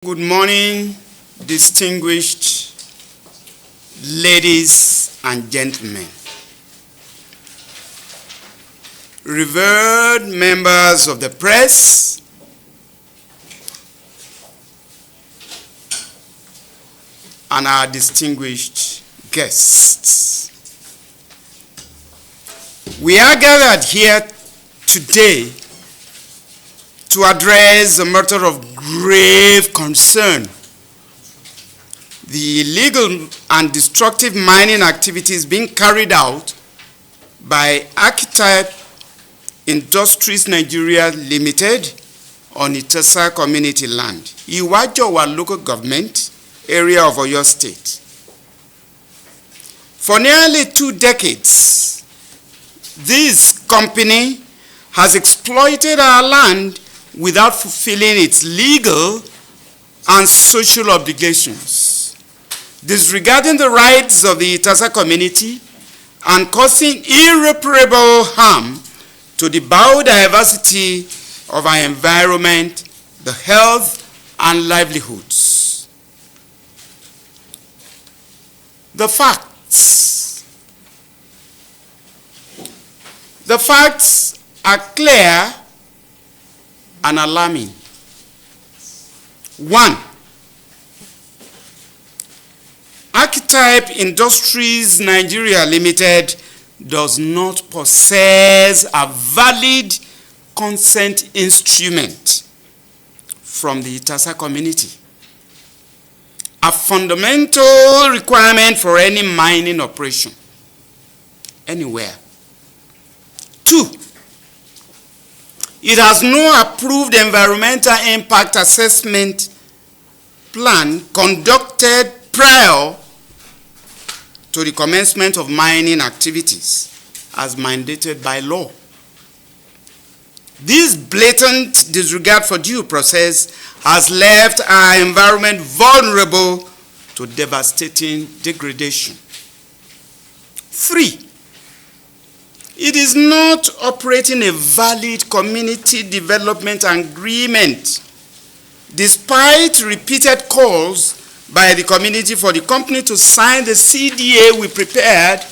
Good morning, distinguished ladies and gentlemen. Revered members of the press, and our distinguished guests. We are gathered here today to address a matter of grave concern: the illegal and destructive mining activities being carried out by Architype Industries Nigeria Limited on Itasa community land, Iwajowa local government area of Oyo State. For nearly 2 decades, this company has exploited our land without fulfilling its legal and social obligations, disregarding the rights of the Itasa community and causing irreparable harm to the biodiversity of our environment, the health and livelihoods. The facts are clear and alarming. 1. Architype Industries Nigeria Limited does not possess a valid consent instrument from the Itasa community, a fundamental requirement for any mining operation anywhere. 2. It has no approved environmental impact assessment plan conducted prior to the commencement of mining activities as mandated by law. This blatant disregard for due process has left our environment vulnerable to devastating degradation. 3. It is not operating a valid community development agreement, despite repeated calls by the community for the company to sign the CDA we prepared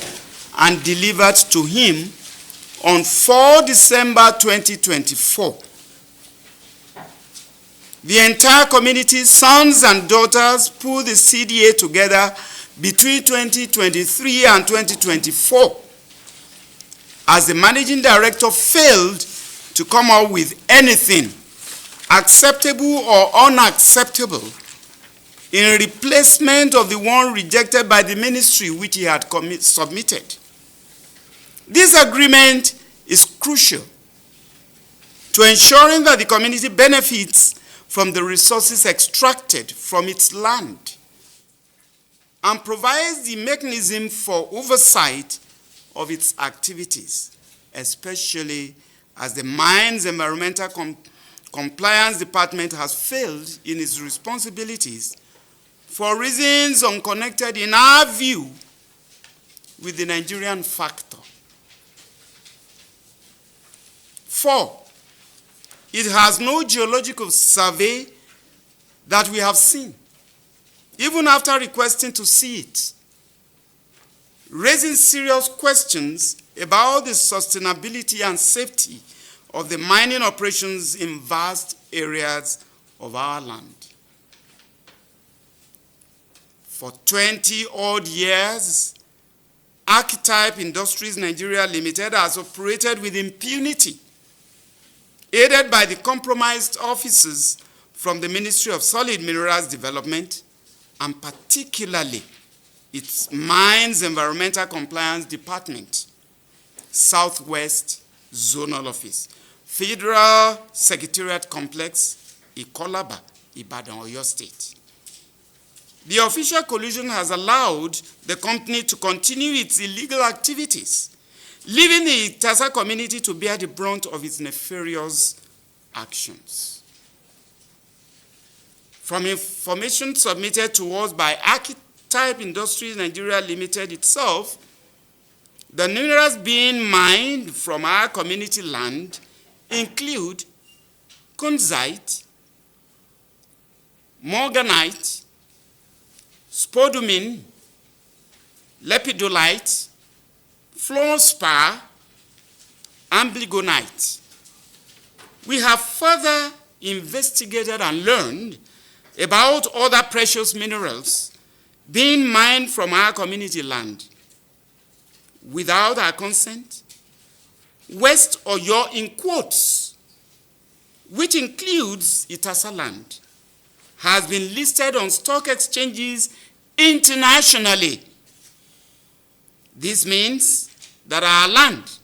and delivered to him on 4 December 2024. The entire community's sons and daughters put the CDA together between 2023 and 2024. As the managing director failed to come up with anything acceptable or unacceptable in replacement of the one rejected by the ministry which he had submitted. This agreement is crucial to ensuring that the community benefits from the resources extracted from its land and provides the mechanism for oversight of its activities, especially as the Mines Environmental Compliance Department has failed in its responsibilities for reasons unconnected, in our view, with the Nigerian factor. 4. It has no geological survey that we have seen, even after requesting to see it, raising serious questions about the sustainability and safety of the mining operations in vast areas of our land. For 20-odd years, Architype Industries Nigeria Limited has operated with impunity, aided by the compromised officers from the Ministry of Solid Minerals Development, and particularly its Mines Environmental Compliance Department, West Zonal Office, Federal Secretariat Complex, Ikolaba, Ibadan, Oyo State. The official collusion has allowed the company to continue its illegal activities, leaving the Itasa community to bear the brunt of its nefarious actions. From information submitted to us by Architype Industries Nigeria Limited itself, the minerals being mined from our community land include kunzite, morganite, spodumene, lepidolite, fluorspar, and amblygonite. We have further investigated and learned about other precious minerals being mined from our community land without our consent. West Oyo, in quotes, which includes Itasa land, has been listed on stock exchanges internationally. This means that our land,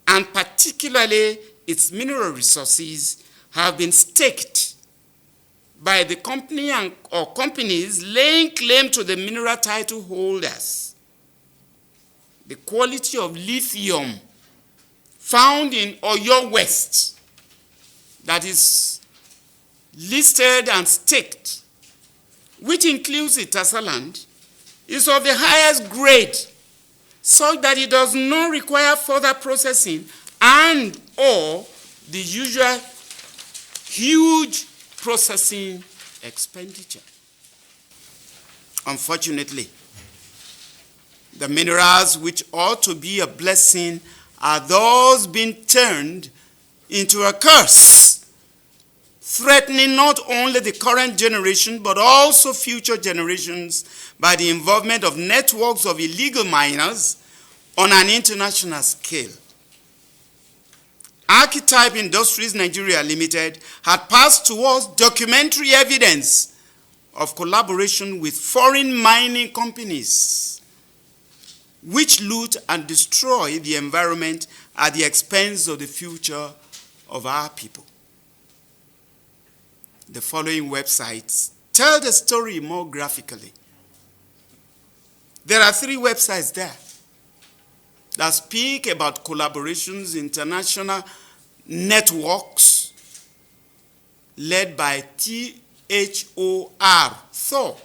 and particularly its mineral resources, have been staked by the company or companies laying claim to the mineral title holders. The quality of lithium found in Oyo West that is listed and staked, which includes Itasa land, is of the highest grade, such that it does not require further processing and or the usual huge processing expenditure. Unfortunately, the minerals which ought to be a blessing are those being turned into a curse, threatening not only the current generation but also future generations by the involvement of networks of illegal miners on an international scale. Architype Industries Nigeria Limited had passed to us documentary evidence of collaboration with foreign mining companies which loot and destroy the environment at the expense of the future of our people. The following websites tell the story more graphically. There are 3 websites there that speak about collaborations, international networks led by Thor,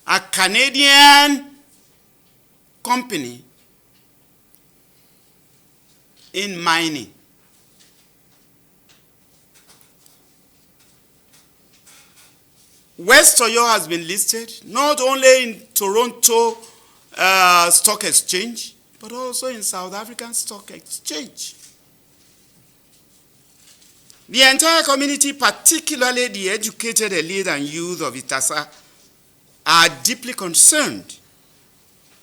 a Canadian company in mining. West Oyo has been listed not only in Toronto Stock Exchange, but also in South African Stock Exchange. The entire community, particularly the educated elite and youth of Itasa, are deeply concerned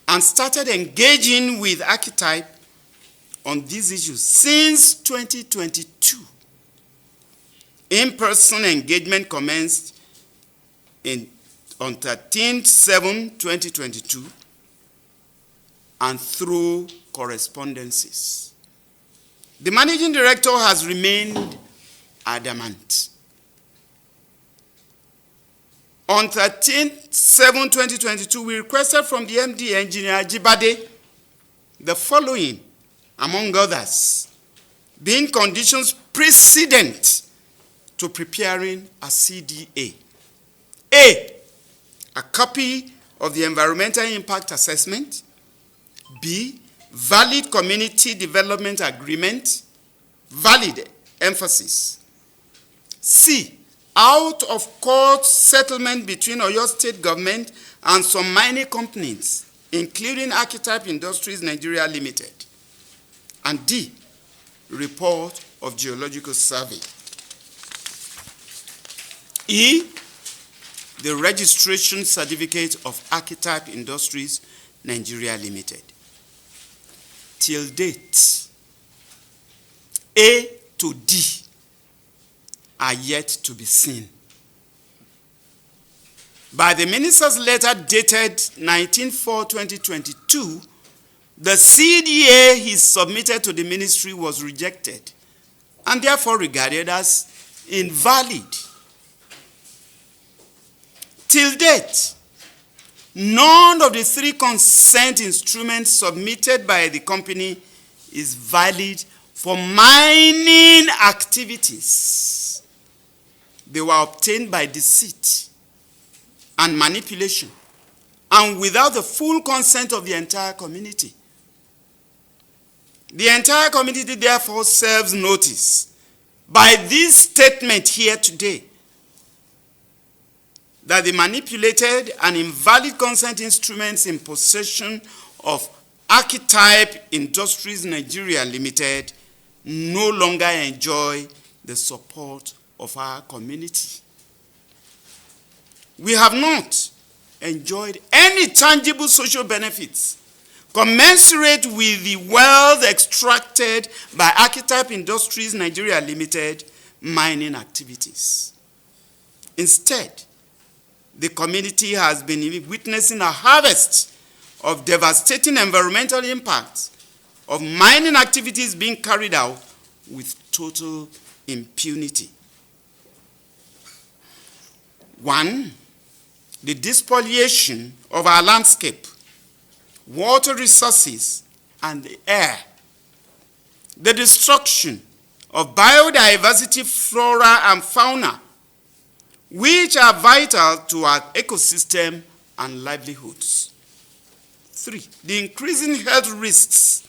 and started engaging with Architype on these issues since 2022. In-person engagement commenced on 13/7/2022 and through correspondences. The managing director has remained adamant. On 13/7/2022, we requested from the MD engineer Jibade the following, among others, being conditions precedent to preparing a CDA. A copy of the environmental impact assessment. B, valid community development agreement, valid emphasis. C, out-of-court settlement between Oyo State government and some mining companies, including Architype Industries Nigeria Limited. And D, report of geological survey. E, the registration certificate of Architype Industries Nigeria Limited. Till date, A to D are yet to be seen. By the minister's letter dated 19/4/2022, the CDA he submitted to the ministry was rejected and therefore regarded as invalid. Till date, none of the 3 consent instruments submitted by the company is valid for mining activities. They were obtained by deceit and manipulation and without the full consent of the entire community. The entire community therefore serves notice by this statement here today that the manipulated and invalid consent instruments in possession of Architype Industries Nigeria Limited no longer enjoy the support of our community. We have not enjoyed any tangible social benefits commensurate with the wealth extracted by Architype Industries Nigeria Limited mining activities. Instead, the community has been witnessing a harvest of devastating environmental impacts of mining activities being carried out with total impunity. One, the despoliation of our landscape, water resources, and the air. The destruction of biodiversity, flora, and fauna, which are vital to our ecosystem and livelihoods. Three, the increasing health risks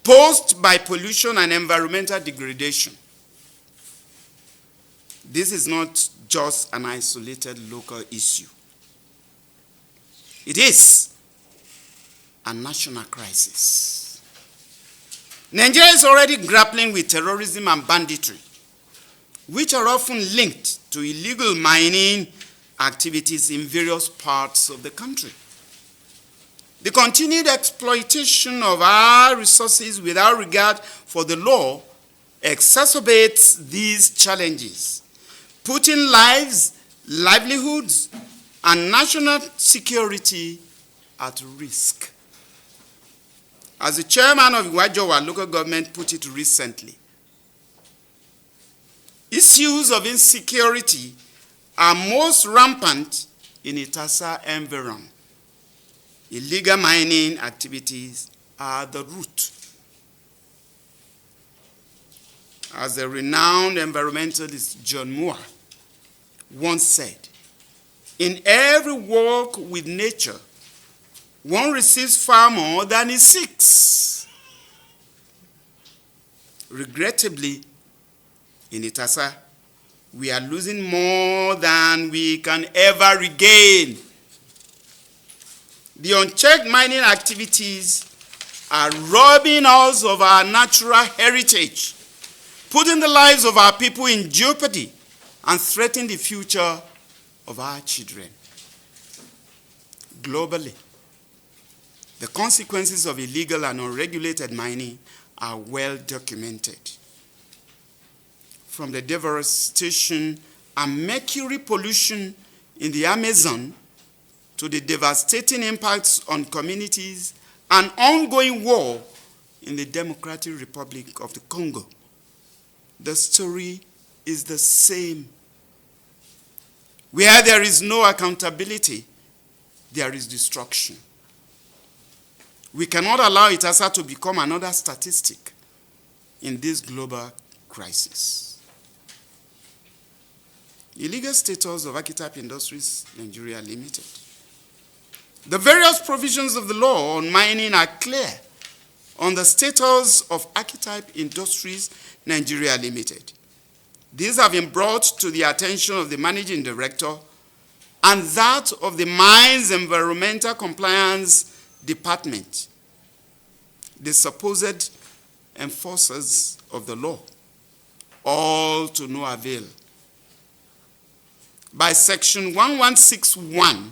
posed by pollution and environmental degradation. This is not just an isolated local issue. It is a national crisis. Nigeria is already grappling with terrorism and banditry, which are often linked to illegal mining activities in various parts of the country. The continued exploitation of our resources without regard for the law exacerbates these challenges, putting lives, livelihoods, and national security at risk. As the chairman of Iwajowa local government put it recently, issues of insecurity are most rampant in Itasa environment. Illegal mining activities are the root. As the renowned environmentalist John Moore once said, in every walk with nature, one receives far more than he seeks. Regrettably, in Itasa, we are losing more than we can ever regain. The unchecked mining activities are robbing us of our natural heritage, putting the lives of our people in jeopardy, and threatening the future of our children. Globally, the consequences of illegal and unregulated mining are well documented. From the devastation and mercury pollution in the Amazon to the devastating impacts on communities and ongoing war in the Democratic Republic of the Congo, the story is the same. Where there is no accountability, there is destruction. We cannot allow Itasa to become another statistic in this global crisis. Illegal status of Architype Industries Nigeria Limited. The various provisions of the law on mining are clear on the status of Architype Industries Nigeria Limited. These have been brought to the attention of the Managing Director and that of the Mines Environmental Compliance Department, the supposed enforcers of the law, all to no avail. By Section 1161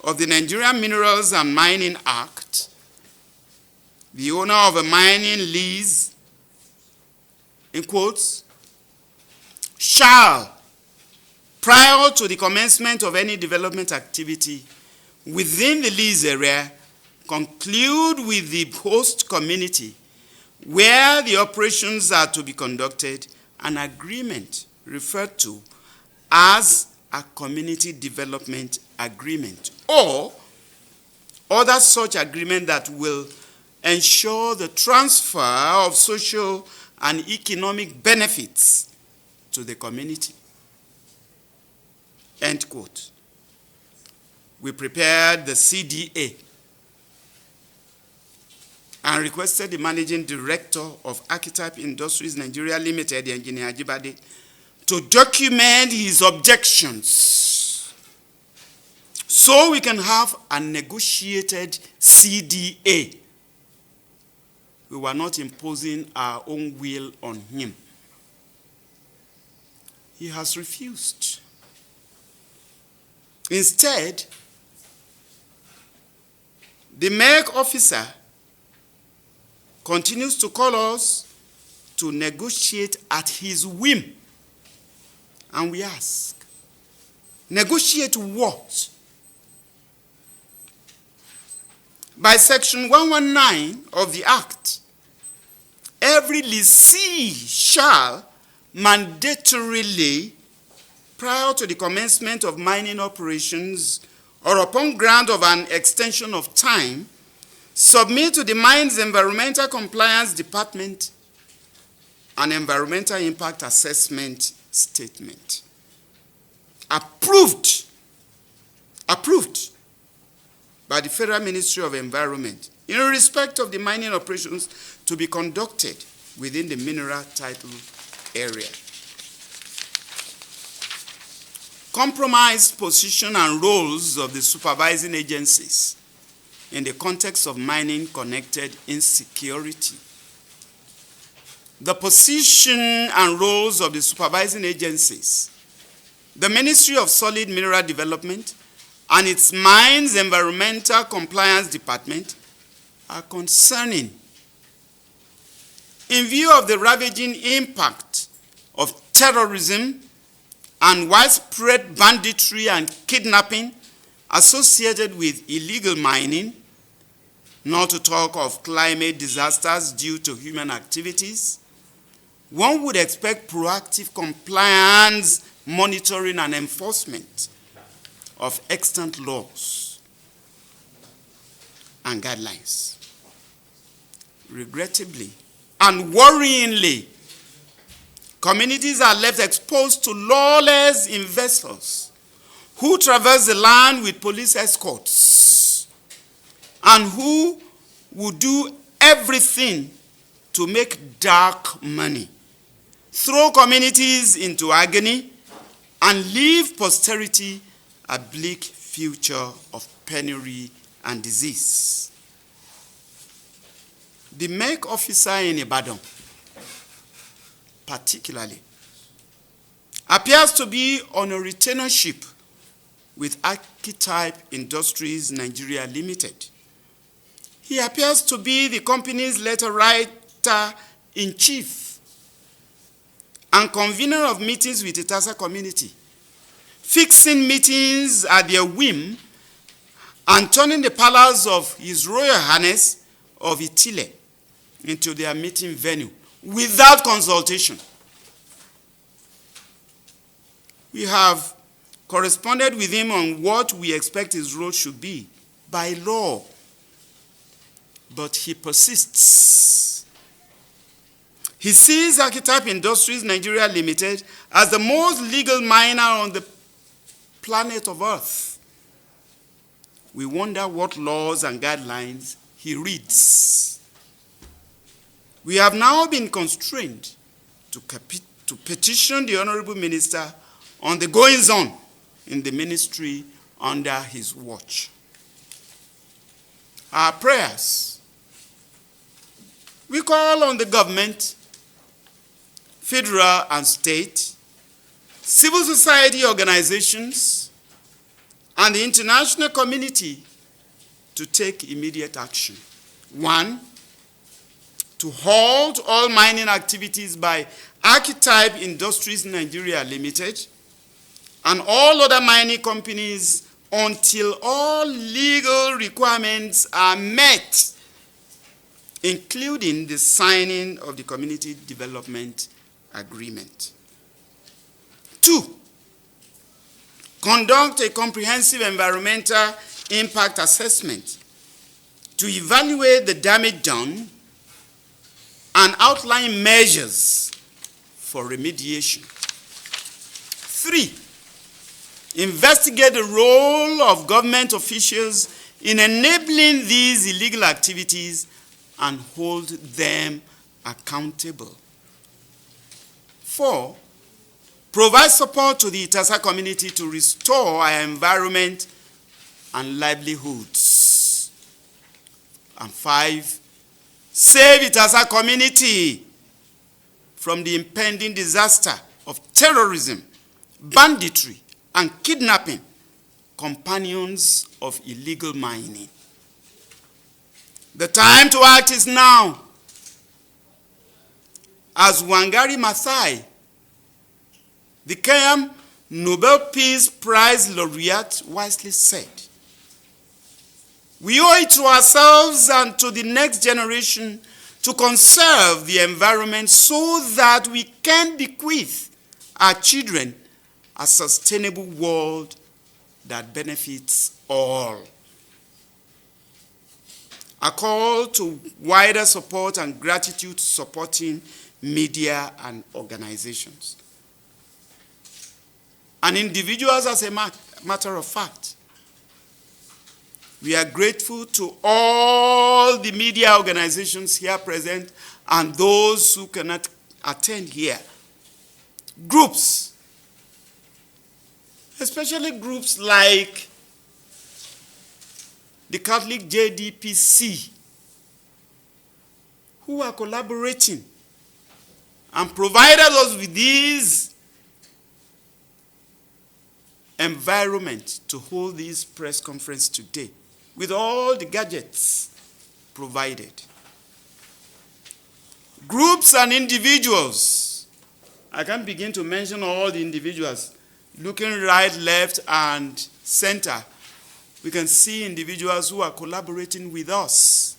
of the Nigerian Minerals and Mining Act, the owner of a mining lease, in quotes, shall, prior to the commencement of any development activity within the lease area, conclude with the host community where the operations are to be conducted an agreement referred to as a community development agreement or other such agreement that will ensure the transfer of social and economic benefits to the community. End quote. We prepared the CDA and requested the Managing Director of Architype Industries Nigeria Limited, Engineer Ajibade, to document his objections. so we can have a negotiated CDA. We were not imposing our own will on him. He has refused. Instead, the MEC officer continues to call us to negotiate at his whim. And we ask, negotiate what? By Section 119 of the Act, every lessee shall mandatorily, prior to the commencement of mining operations or upon grant of an extension of time, submit to the Mines Environmental Compliance Department an environmental impact assessment statement. Approved by the Federal Ministry of Environment in respect of the mining operations to be conducted within the mineral title area. Compromised position and roles of the supervising agencies in the context of mining-connected insecurity. The position and roles of the supervising agencies, the Ministry of Solid Mineral Development, and its Mines Environmental Compliance Department are concerning. In view of the ravaging impact of terrorism and widespread banditry and kidnapping associated with illegal mining, not to talk of climate disasters due to human activities, one would expect proactive compliance, monitoring, and enforcement of extant laws and guidelines. Regrettably and worryingly, communities are left exposed to lawless investors who traverse the land with police escorts and who would do everything to make dark money, throw communities into agony, and leave posterity a bleak future of penury and disease. The MEC officer in Ibadan, particularly, appears to be on a retainership with Architype Industries Nigeria Limited. He appears to be the company's letter writer-in-chief and convener of meetings with the Itasa community, fixing meetings at their whim and turning the palace of His Royal Highness of Itile into their meeting venue without consultation. We have corresponded with him on what we expect his role should be by law, but he persists. He sees Architype Industries Nigeria Limited as the most legal miner on the planet of Earth. We wonder what laws and guidelines he reads. We have now been constrained to petition the Honorable Minister on the goings-on in the ministry under his watch. Our prayers. We call on the government, federal and state, civil society organizations, and the international community to take immediate action. 1, to halt all mining activities by Architype Industries Nigeria Limited and all other mining companies until all legal requirements are met, including the signing of the Community Development Agreement. 2, conduct a comprehensive environmental impact assessment to evaluate the damage done and outline measures for remediation. 3, investigate the role of government officials in enabling these illegal activities and hold them accountable. 4, provide support to the Itasa community to restore our environment and livelihoods. And 5, save Itasa community from the impending disaster of terrorism, banditry, and kidnapping, companions of illegal mining. The time to act is now. As Wangari Maathai, the Kenyan Nobel Peace Prize laureate, wisely said, we owe it to ourselves and to the next generation to conserve the environment so that we can bequeath our children a sustainable world that benefits all. A call to wider support and gratitude supporting media and organizations. And individuals, as a matter of fact. We are grateful to all the media organizations here present and those who cannot attend here. Groups, especially groups like the Catholic JDPC, who are collaborating and provided us with this environment to hold this press conference today, with all the gadgets provided. Groups and individuals. I can't begin to mention all the individuals. Looking right, left, and center, we can see individuals who are collaborating with us.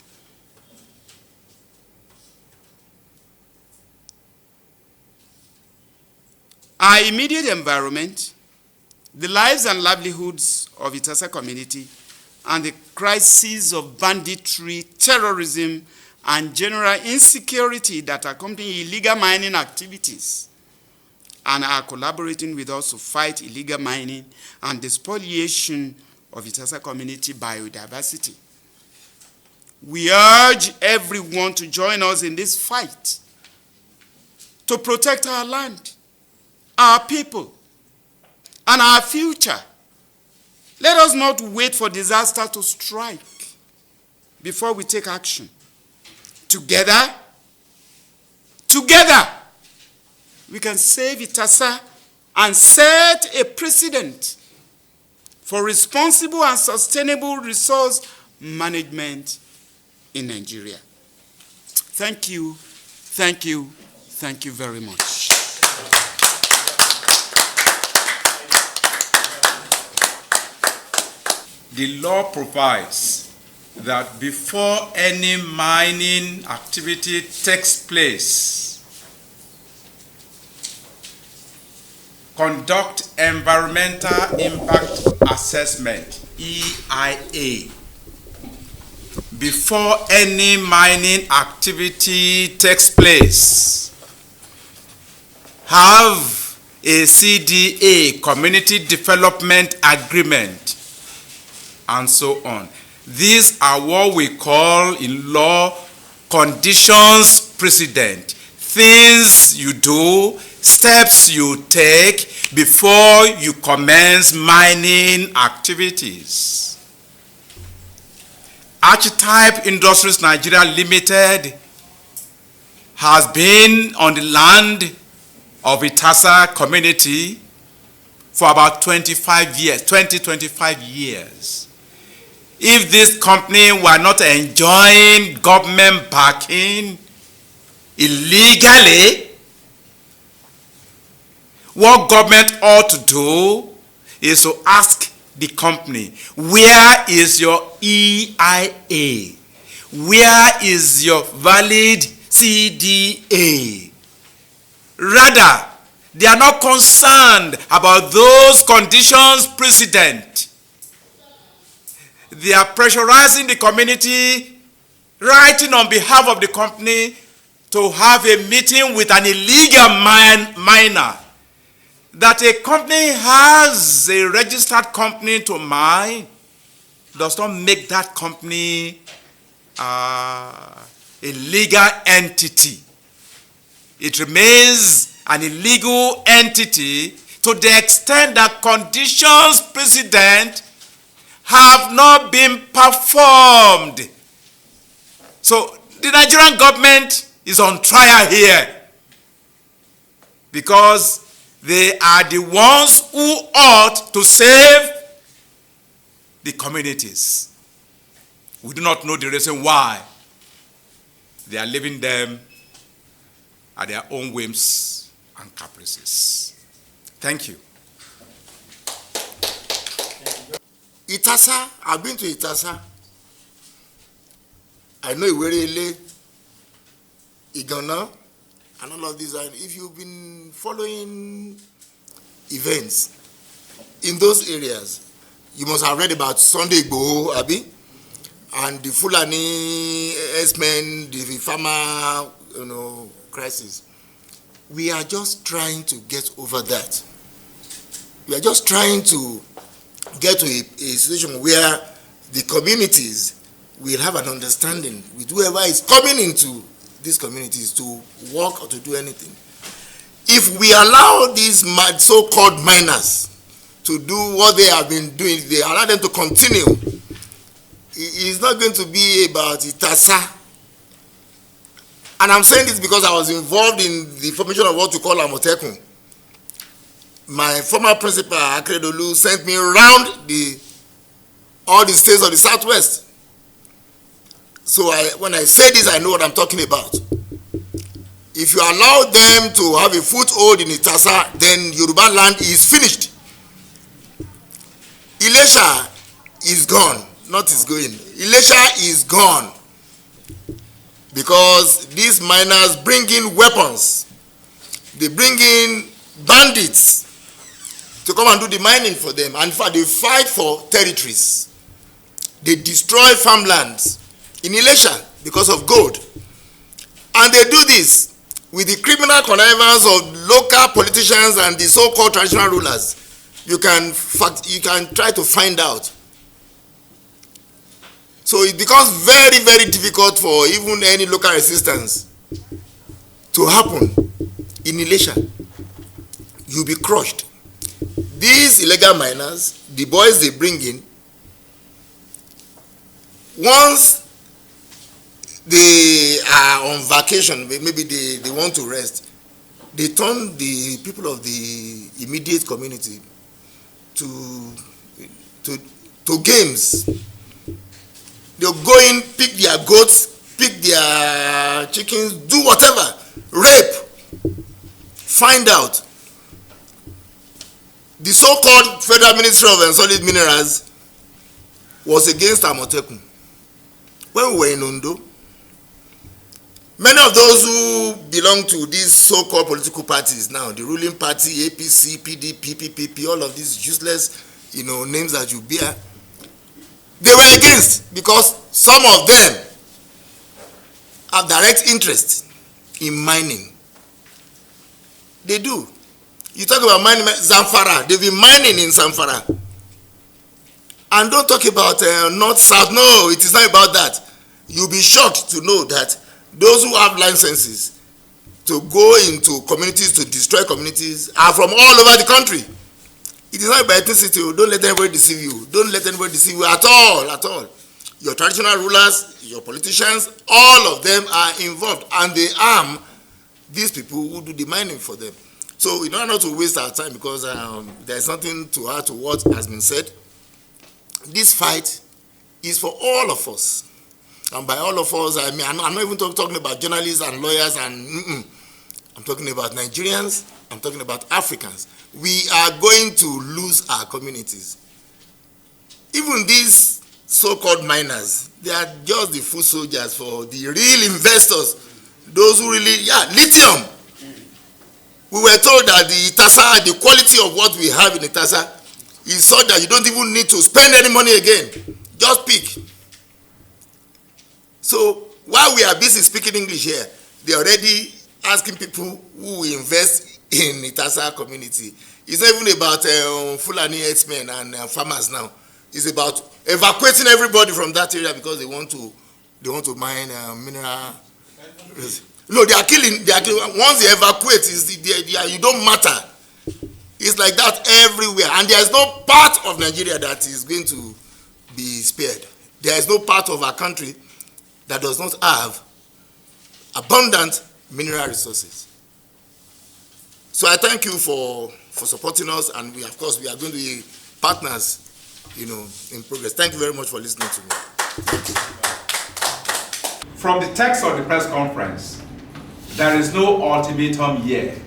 Our immediate environment, the lives and livelihoods of Itasa community, and the crises of banditry, terrorism, and general insecurity that accompany illegal mining activities, and are collaborating with us to fight illegal mining and the spoliation of Itasa community biodiversity. We urge everyone to join us in this fight to protect our land, our people, and our future. Let us not wait for disaster to strike before we take action. Together, we can save Itasa and set a precedent for responsible and sustainable resource management in Nigeria. Thank you very much. The law provides that before any mining activity takes place, conduct environmental impact assessment, EIA. Before any mining activity takes place, have a CDA, Community Development Agreement, and so on. These are what we call in law conditions precedent. Things you do, steps you take before you commence mining activities. Architype Industries Nigeria Limited has been on the land of Itasa community for about 25 years. If this company were not enjoying government backing illegally, what government ought to do is to ask the company, where is your EIA? Where is your valid CDA? Rather, they are not concerned about those conditions precedent. They are pressurizing the community, writing on behalf of the company to have a meeting with an illegal miner. That a company has a registered company to mine does not make that company a legal entity. It remains an illegal entity to the extent that conditions precedent have not been performed. So the Nigerian government is on trial here because they are the ones who ought to save the communities. We do not know the reason why they are leaving them at their own whims and caprices. Thank you. Itasa, I've been to Itasa. I know Iwerele, Igana, and all of these. And if you've been following events in those areas, you must have read about Sunday Igboho, Abi, and the Fulani S-men, the farmer, crisis. We are just trying to get over that. We are just trying to get to a situation where the communities will have an understanding with whoever is coming into these communities to work or to do anything. If we allow these so-called miners to do what they have been doing, they allow them to continue, it's not going to be about Itasa. And I'm saying this because I was involved in the formation of what we call Amotekun. My former principal, Akredolu, sent me around all the states of the Southwest. So when I say this, I know what I'm talking about. If you allow them to have a foothold in Itasa, then Yoruba land is finished. Ilesha is gone, not is going. Ilesha is gone because these miners bring in weapons. They bring in bandits to come and do the mining for them. And in fact, they fight for territories. They destroy farmlands in Ilesha because of gold. And they do this with the criminal connivance of local politicians and the so-called traditional rulers. You can try to find out. So it becomes very, very difficult for even any local resistance to happen in Ilesha. You'll be crushed. These illegal miners, the boys they bring in, once they are on vacation, maybe they want to rest, they turn the people of the immediate community to games. They'll go in, pick their goats, pick their chickens, do whatever, rape, find out. The so-called Federal Ministry of Solid Minerals was against Amotekun. When we were in Ondo, many of those who belong to these so-called political parties now, the ruling party, APC, PDP, PPP, all of these useless, names that you bear, they were against because some of them have direct interest in mining. They do. You talk about mining, Zamfara, they've been mining in Zamfara. And don't talk about north-south. No, it is not about that. You'll be shocked to know that those who have licenses to go into communities, to destroy communities, are from all over the country. It is not by ethnicity. Don't let anybody deceive you. Don't let anybody deceive you at all, at all. Your traditional rulers, your politicians, all of them are involved. And they arm these people who do the mining for them. So we don't have to waste our time because there's nothing to add to what has been said. This fight is for all of us. And by all of us, I mean, I'm not even talking about journalists and lawyers and I'm talking about Nigerians, I'm talking about Africans. We are going to lose our communities. Even these so-called miners, they are just the foot soldiers for the real investors. Those who really, lithium. We were told that the Itasa, the quality of what we have in Itasa is such that you don't even need to spend any money again. Just pick. So while we are busy speaking English here, they're already asking people who will invest in Itasa community. It's not even about Fulani herdsmen and farmers now. It's about evacuating everybody from that area because they want to mine mineral. No, they are killing. Once they evacuate, you don't matter. It's like that everywhere, and there is no part of Nigeria that is going to be spared. There is no part of our country that does not have abundant mineral resources. So I thank you for supporting us, and we are going to be partners, in progress. Thank you very much for listening to me. Thank you. From the text of the press conference, there is no ultimatum yet.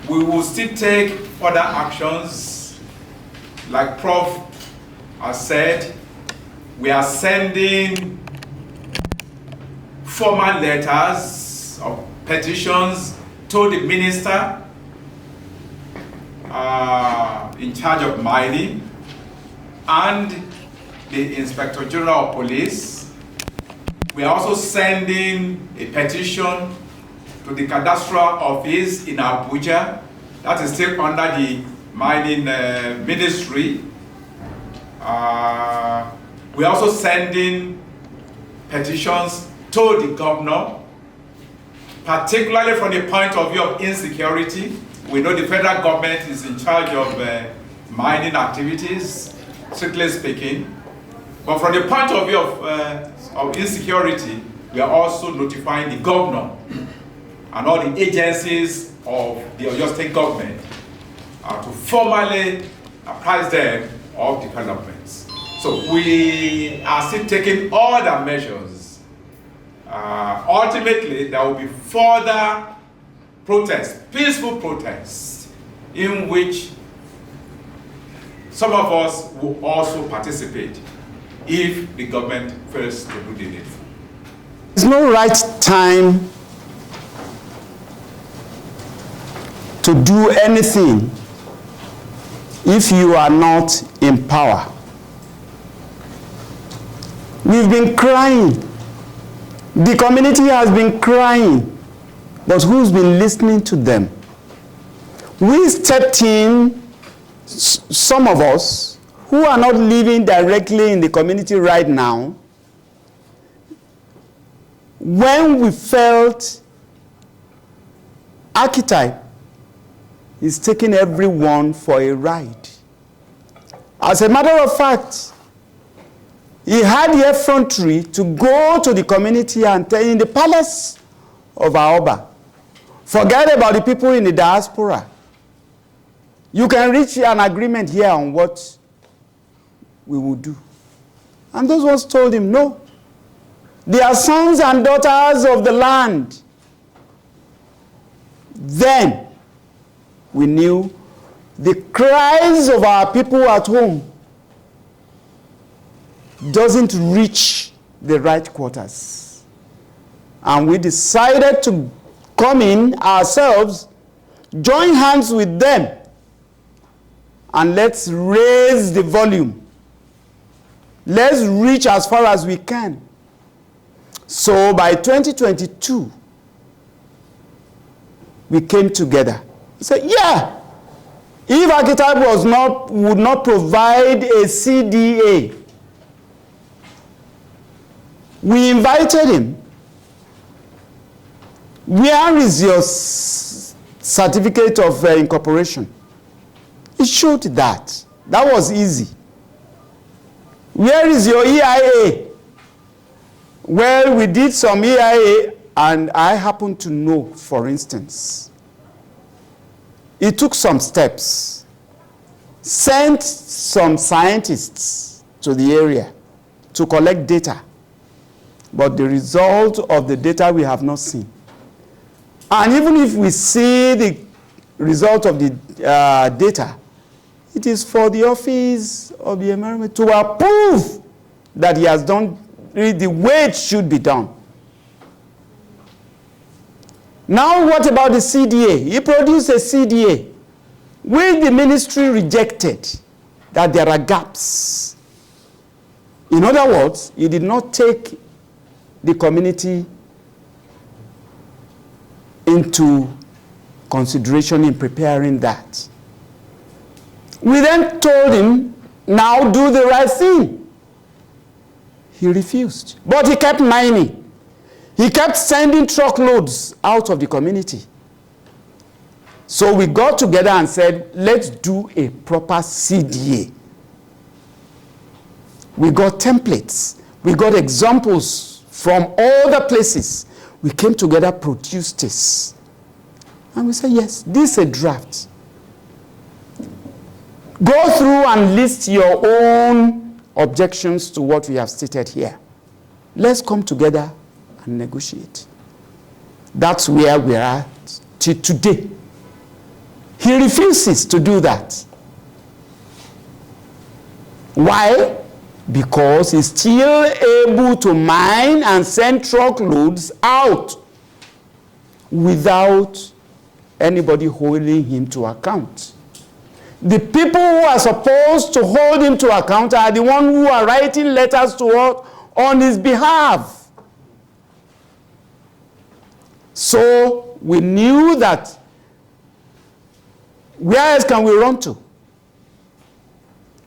We will still take further actions. Like Prof. has said, we are sending formal letters of petitions to the minister in charge of mining and the Inspector General of Police. We are also sending a petition to the Cadastral Office in Abuja, that is still under the Mining Ministry. We are also sending petitions to the governor, particularly from the point of view of insecurity. We know the federal government is in charge of mining activities, strictly speaking. But from the point of view of insecurity, we are also notifying the governor and all the agencies of the Oyo State government to formally apprise them of developments. So we are still taking all the measures. Ultimately, there will be further protests, peaceful protests, in which some of us will also participate if the government fails to do the needful. There's no right time to do anything if you are not in power. We've been crying. The community has been crying. But who's been listening to them? We stepped in, some of us, who are not living directly in the community right now, when we felt Architype is taking everyone for a ride. As a matter of fact, he had the effrontery to go to the community and tell in the palace of Aoba, forget about the people in the diaspora. You can reach an agreement here on what we will do. And those ones told him, no. They are sons and daughters of the land. Then we knew the cries of our people at home doesn't reach the right quarters. And we decided to come in ourselves, join hands with them, and let's raise the volume. Let's reach as far as we can. So by 2022, we came together. We said, yeah, if Architype would not provide a CDA, we invited him. Where is your certificate of incorporation? He showed that. That was easy. Where is your EIA? Well, we did some EIA, and I happen to know, for instance, he took some steps, sent some scientists to the area to collect data, but the result of the data we have not seen. And even if we see the result of the data, it is for the Office of the Environment to approve that he has done the way it should be done. Now what about the CDA? He produced a CDA which the ministry rejected, that there are gaps. In other words, he did not take the community into consideration in preparing that. We then told him, now do the right thing. He refused. But he kept mining. He kept sending truckloads out of the community. So we got together and said, let's do a proper CDA. We got templates. We got examples from all the places. We came together, produced this. And we said, yes, this is a draft. Go through and list your own objections to what we have stated here. Let's come together and negotiate. That's where we are till today. He refuses to do that. Why? Because he's still able to mine and send truckloads out without anybody holding him to account. The people who are supposed to hold him to account are the ones who are writing letters to us on his behalf. So we knew that where else can we run to?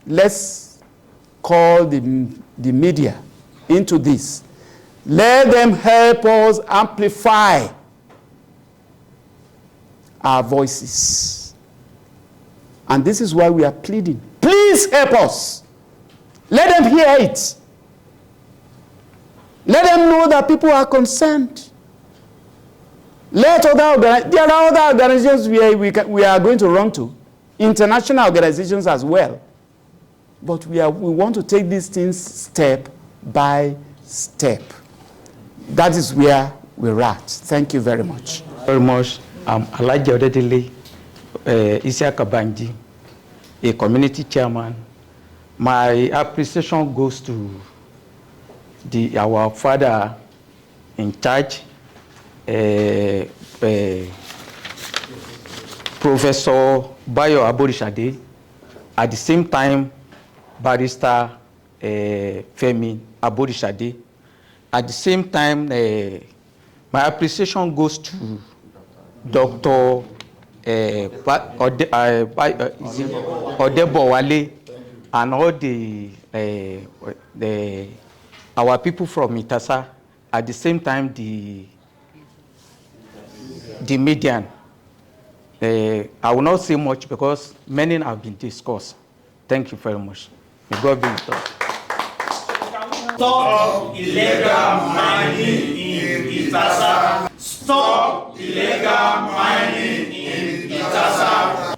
Let's call the media into this. Let them help us amplify our voices. And this is why we are pleading. Please help us. Let them hear it. Let them know that people are concerned. There are other organizations we are going to run to, international organizations as well. But we want to take these things step by step. That is where we're at. Thank you very much. Very much. I'm Alaji Odedele, Isiaka Banji, a community chairman. My appreciation goes to our father in charge, Professor Bayo Aborishade, at the same time, Barrister Femi Aborishade. At the same time, my appreciation goes to Dr. Odebowale and all our people from Itasa. At the same time, the median. I will not say much because many have been discussed. Thank you very much. May God be with us. Stop illegal mining in Itasa. Stop illegal mining in Itasa.